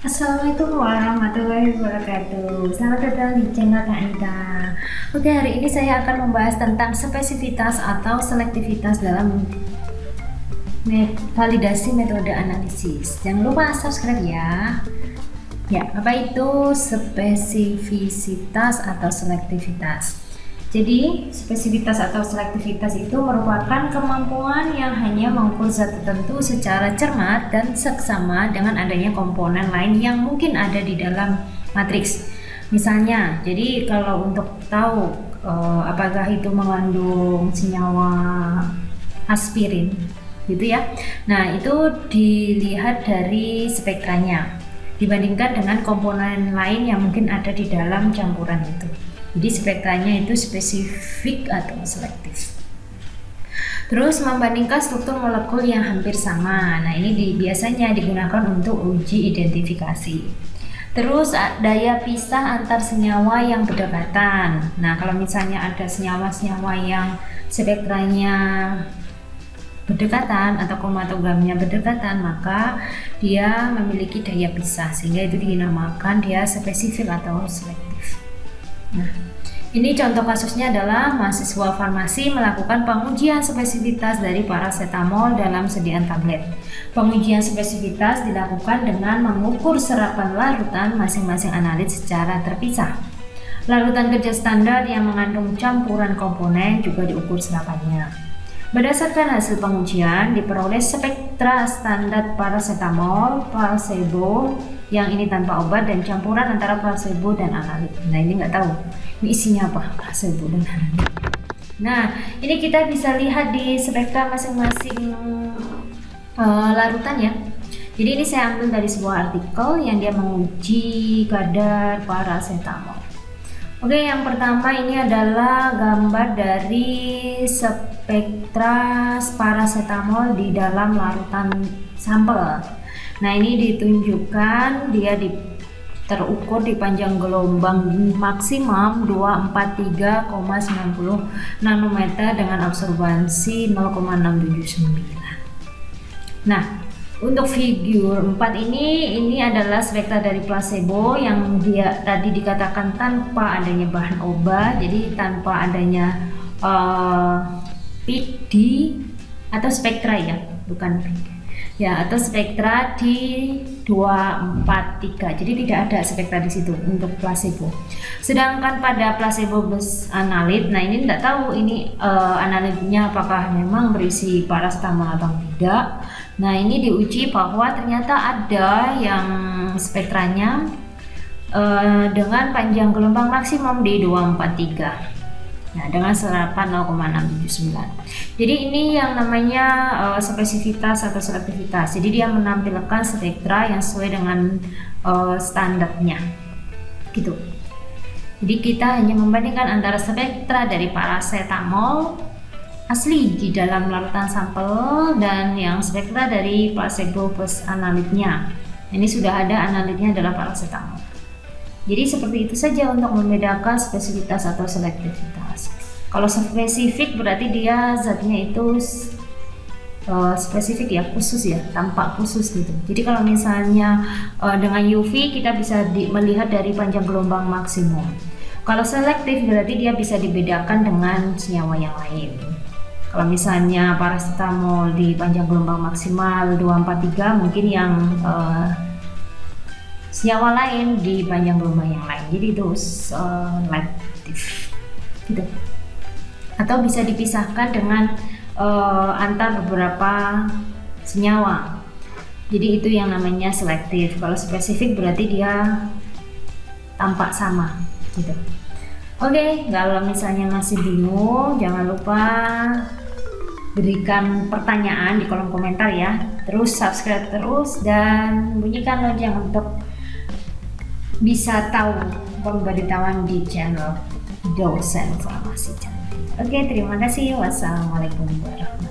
Assalamualaikum warahmatullahi wabarakatuh. Selamat datang di channel Kak Anita. Oke, hari ini saya akan membahas tentang spesifitas atau selektivitas dalam validasi metode analisis. Jangan lupa subscribe ya. Ya, apa itu spesifisitas atau selektivitas? Jadi, spesifitas atau selektivitas itu merupakan kemampuan yang hanya mengukur zat tertentu secara cermat dan seksama dengan adanya komponen lain yang mungkin ada di dalam matriks. Misalnya, jadi kalau untuk tahu apakah itu mengandung senyawa aspirin, gitu ya. Nah, itu dilihat dari spektranya dibandingkan dengan komponen lain yang mungkin ada di dalam campuran itu. Jadi spektranya itu spesifik atau selektif. Terus membandingkan struktur molekul yang hampir sama. Nah, ini biasanya digunakan untuk uji identifikasi. Terus daya pisah antar senyawa yang berdekatan. Nah, kalau misalnya ada senyawa-senyawa yang spektranya berdekatan atau kromatogramnya berdekatan, maka dia memiliki daya pisah sehingga itu dinamakan dia spesifik atau selektif. Nah, ini contoh kasusnya adalah mahasiswa farmasi melakukan pengujian spesifitas dari parasetamol dalam sediaan tablet. Pengujian spesifitas dilakukan dengan mengukur serapan larutan masing-masing analit secara terpisah. Larutan kerja standar yang mengandung campuran komponen juga diukur serapannya. Berdasarkan hasil pengujian, diperoleh spektra standar parasetamol, placebo, yang ini tanpa obat, dan campuran antara placebo dan analit. Nah, ini nggak tahu ini isinya apa, placebo dan analit. Nah, ini kita bisa lihat di spektra masing-masing larutan ya. Jadi ini saya ambil dari sebuah artikel yang dia menguji kadar parasetamol. Oke, yang pertama ini adalah gambar dari spektra parasetamol di dalam larutan sampel. Nah, ini ditunjukkan dia terukur di panjang gelombang maksimum 243,90 nanometer dengan absorbansi 0,679. Nah, untuk figur 4 ini adalah spektra dari placebo yang dia tadi dikatakan tanpa adanya bahan obat, jadi tanpa adanya PD atau spektra ya, bukan PD. Ya, atau spektra di 243. Jadi tidak ada spektra di situ untuk placebo. Sedangkan pada placebo plus analit, nah ini tidak tahu ini analitnya apakah memang berisi parasetamol atau tidak. Nah, ini diuji bahwa ternyata ada yang spektranya dengan panjang gelombang maksimum di 243. Nah, dengan serapan 0,679. Jadi ini yang namanya spesifitas atau selektivitas. Jadi dia menampilkan spektra yang sesuai dengan standarnya, gitu. Jadi kita hanya membandingkan antara spektra dari parasetamol asli di dalam larutan sampel dan yang spektra dari placebo plus analitnya. Ini sudah ada analitnya adalah parasetamol. Jadi seperti itu saja untuk membedakan spesifitas atau selektivitas. Kalau spesifik berarti dia zatnya itu spesifik ya, khusus ya, tampak khusus gitu. Jadi kalau misalnya dengan UV kita bisa melihat dari panjang gelombang maksimum. Kalau selektif berarti dia bisa dibedakan dengan senyawa yang lain. Kalau misalnya parasetamol di panjang gelombang maksimal 243, mungkin yang senyawa lain di panjang gelombang yang lain, jadi itu selektif gitu. Atau bisa dipisahkan dengan antar beberapa senyawa, jadi itu yang namanya selektif. Kalau spesifik berarti dia tampak sama gitu. Oke, kalau misalnya masih bingung, jangan lupa berikan pertanyaan di kolom komentar ya. Terus subscribe terus dan bunyikan lonceng untuk bisa tahu pemberitahuan di channel Dosen Farmasi Cantik. Oke, terima kasih. Wassalamualaikum warahmatullahi wabarakatuh.